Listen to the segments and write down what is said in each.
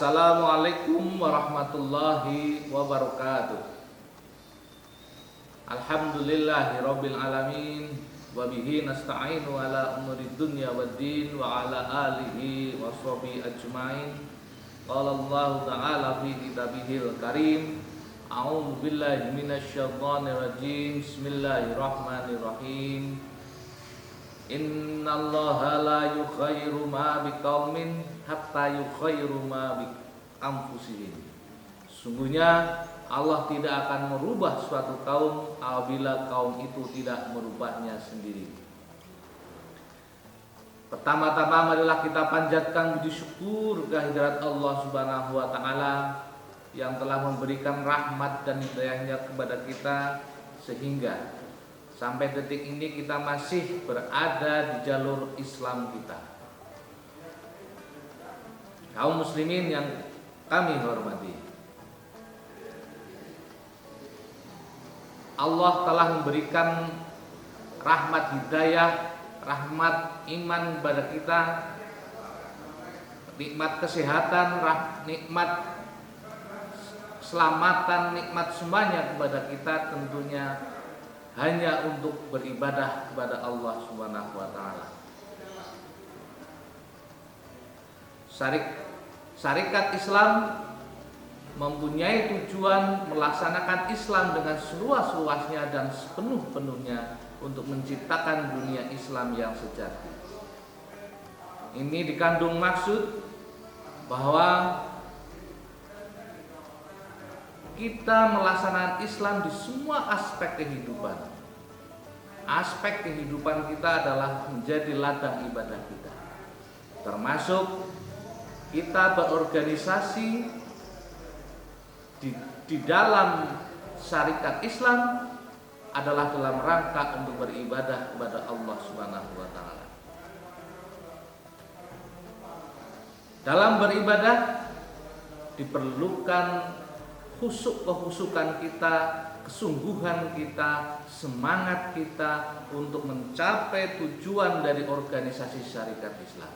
Assalamualaikum warahmatullahi wabarakatuh. Alhamdulillahirabbil alamin wa bihi nasta'inu ala umurid dunya waddin wa ala alihi washabihi ajmain. Qala Allah ta'ala fi kitabihil karim. A'udzu billahi minasyaitonir rajim. Bismillahirrahmanirrahim. Innallaha la yughayyiru ma biqaumin hatta yughayyiru ma bi anfusihim. Sungguhnya Allah tidak akan merubah suatu kaum apabila kaum itu tidak merubahnya sendiri. Pertama-tama marilah kita panjatkan puji syukur kehadirat Allah Subhanahu wa taala yang telah memberikan rahmat dan hidayahnya kepada kita sehingga sampai detik ini kita masih berada di jalur Islam kita. Kaum muslimin yang kami hormati, Allah telah memberikan rahmat hidayah, rahmat iman kepada kita, nikmat kesehatan, nikmat keselamatan, nikmat semuanya kepada kita tentunya hanya untuk beribadah kepada Allah Subhanahu wa taala. Syarikat Islam mempunyai tujuan melaksanakan Islam dengan seluas-luasnya dan sepenuh-penuhnya untuk menciptakan dunia Islam yang sejati. Ini dikandung maksud bahwa kita melaksanakan Islam di semua aspek kehidupan. Aspek kehidupan kita adalah menjadi ladang ibadah kita. Termasuk kita berorganisasi di dalam syarikat Islam adalah dalam rangka untuk beribadah kepada Allah Subhanahu wa taala. Dalam beribadah diperlukan kehusukan kita, kesungguhan kita, semangat kita untuk mencapai tujuan dari organisasi syarikat Islam.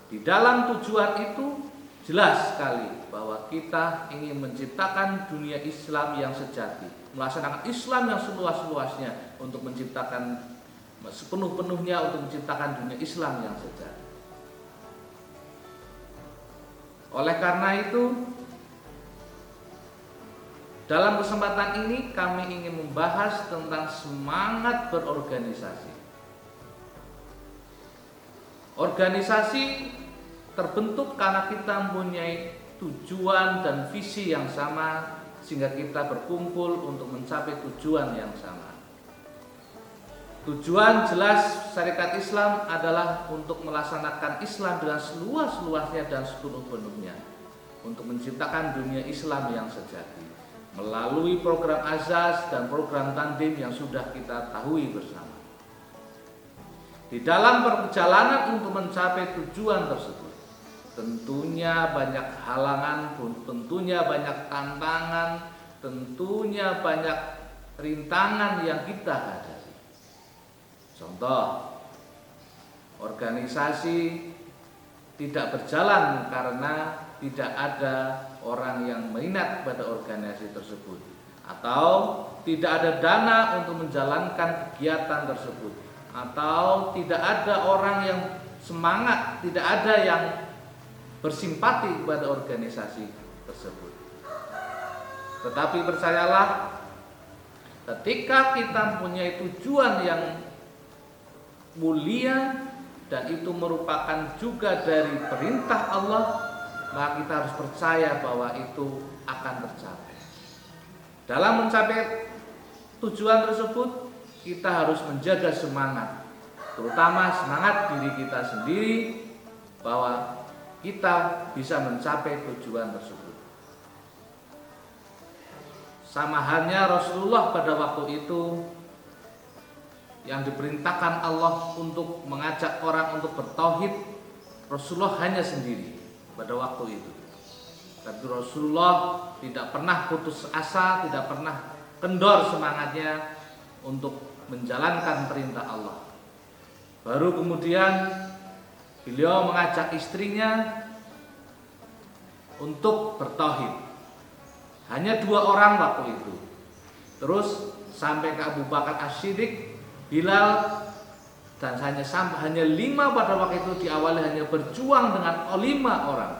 Di dalam tujuan itu jelas sekali bahwa kita ingin menciptakan dunia Islam yang sejati, melaksanakan Islam yang seluas-luasnya untuk menciptakan sepenuh-penuhnya untuk menciptakan dunia Islam yang sejati. Oleh karena itu, dalam kesempatan ini kami ingin membahas tentang semangat berorganisasi. Organisasi terbentuk karena kita mempunyai tujuan dan visi yang sama sehingga kita berkumpul untuk mencapai tujuan yang sama. Tujuan jelas syarikat Islam adalah untuk melaksanakan Islam dengan seluas-luasnya dan sepenuh-penuhnya untuk menciptakan dunia Islam yang sejati melalui program Azaz dan program Tandim yang sudah kita tahui bersama. Di dalam perjalanan untuk mencapai tujuan tersebut, tentunya banyak halangan, tentunya banyak tantangan, tentunya banyak rintangan yang kita hadapi. Contoh, organisasi tidak berjalan karena tidak ada orang yang minat pada organisasi tersebut, atau tidak ada dana untuk menjalankan kegiatan tersebut, atau tidak ada orang yang semangat, tidak ada yang bersimpati kepada organisasi tersebut. Tetapi percayalah, ketika kita mempunyai tujuan yang mulia dan itu merupakan juga dari perintah Allah, maka kita harus percaya bahwa itu akan tercapai. Dalam mencapai tujuan tersebut, kita harus menjaga semangat, terutama semangat diri kita sendiri bahwa kita bisa mencapai tujuan tersebut. Sama halnya Rasulullah pada waktu itu yang diperintahkan Allah untuk mengajak orang untuk bertauhid, Rasulullah hanya sendiri pada waktu itu. Tapi Rasulullah tidak pernah putus asa, tidak pernah kendor semangatnya untuk menjalankan perintah Allah. Baru kemudian beliau mengajak istrinya untuk bertauhid. Hanya 2 orang waktu itu. Terus sampai ke Abu Bakar As-Siddiq, Bilal, dan hanya 5 pada waktu itu diawali hanya berjuang dengan 5 orang.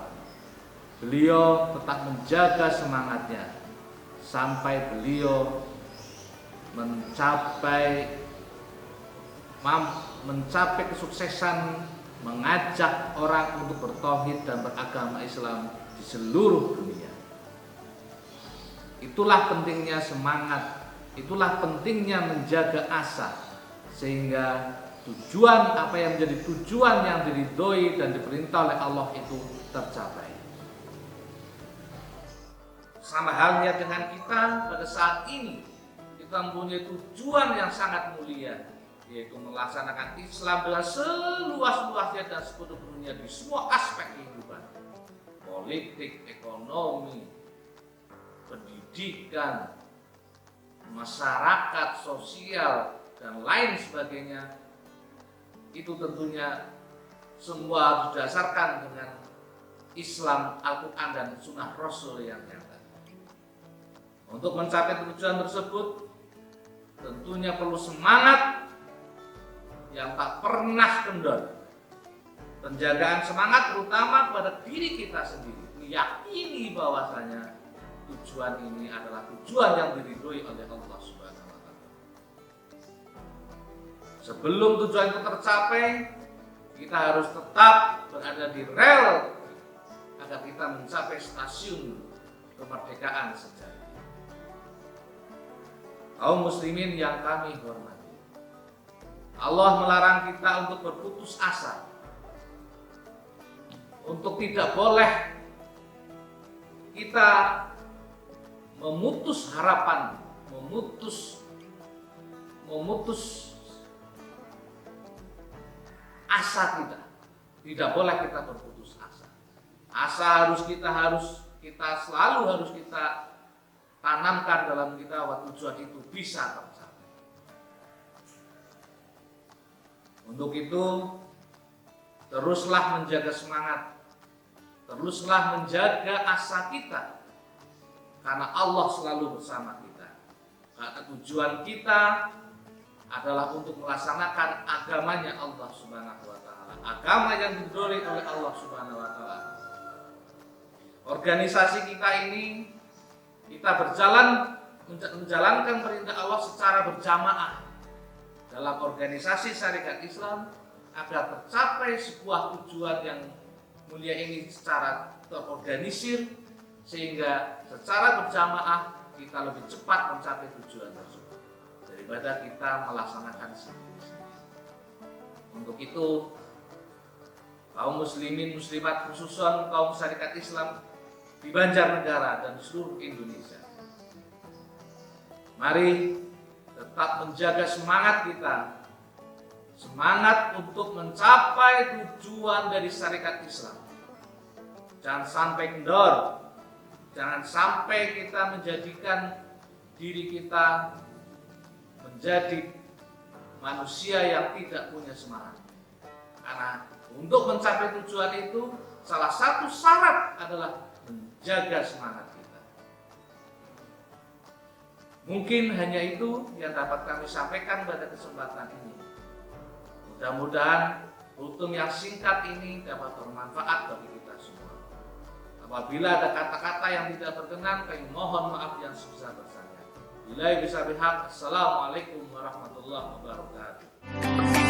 Beliau tetap menjaga semangatnya sampai beliau mencapai kesuksesan mengajak orang untuk bertauhid dan beragama Islam di seluruh dunia. Itulah pentingnya semangat, itulah pentingnya menjaga asa, sehingga tujuan apa yang menjadi tujuan yang diridhoi dan diperintah oleh Allah itu tercapai. Sama halnya dengan kita pada saat ini, kita mempunyai tujuan yang sangat mulia, yaitu melaksanakan Islam dengan seluas-luasnya dan sepenuhnya di semua aspek kehidupan, politik, ekonomi, pendidikan, masyarakat, sosial, dan lain sebagainya. Itu tentunya semua harus didasarkan dengan Islam, Al-Quran, dan Sunnah Rasul yang nyata. Untuk mencapai tujuan tersebut tentunya perlu semangat yang tak pernah kendor. Penjagaan semangat terutama pada diri kita sendiri, meyakini bahwasanya tujuan ini adalah tujuan yang diridhoi oleh Allah Subhanahu wa taala. Sebelum tujuan itu tercapai, kita harus tetap berada di rel agar kita mencapai stasiun kemerdekaan sejati. Kaum muslimin yang kami hormati, Allah melarang kita untuk berputus asa, untuk tidak boleh kita memutus harapan, memutus asa kita. Tidak boleh kita berputus asa. Asa harus kita selalu tanamkan dalam kita bahwa tujuan itu bisa tercapai. Untuk itu, teruslah menjaga semangat, teruslah menjaga asa kita, karena Allah selalu bersama kita. Karena tujuan kita adalah untuk melaksanakan agamanya Allah Subhanahu wa taala, agama yang diridhoi oleh Allah Subhanahu wa taala. Organisasi kita ini, kita menjalankan perintah Allah secara berjamaah dalam organisasi Syarikat Islam agar tercapai sebuah tujuan yang mulia ini secara terorganisir, sehingga secara berjamaah kita lebih cepat mencapai tujuan tersebut daripada kita melaksanakan sendiri-sendiri. Untuk itu, kaum muslimin muslimat, khususnya kaum Syarikat Islam di Banjarnegara dan di seluruh Indonesia, mari tetap menjaga semangat kita, semangat untuk mencapai tujuan dari Syarikat Islam. Jangan sampai kendor, jangan sampai kita menjadikan diri kita menjadi manusia yang tidak punya semangat. Karena untuk mencapai tujuan itu, salah satu syarat adalah menjaga semangat kita. Mungkin hanya itu yang dapat kami sampaikan pada kesempatan ini. Mudah-mudahan kultum yang singkat ini dapat bermanfaat bagi kita semua. Apabila ada kata-kata yang tidak berkenan, kami mohon maaf yang sebesar-besarnya. Billahi bisa bihaq. Assalamualaikum warahmatullahi wabarakatuh.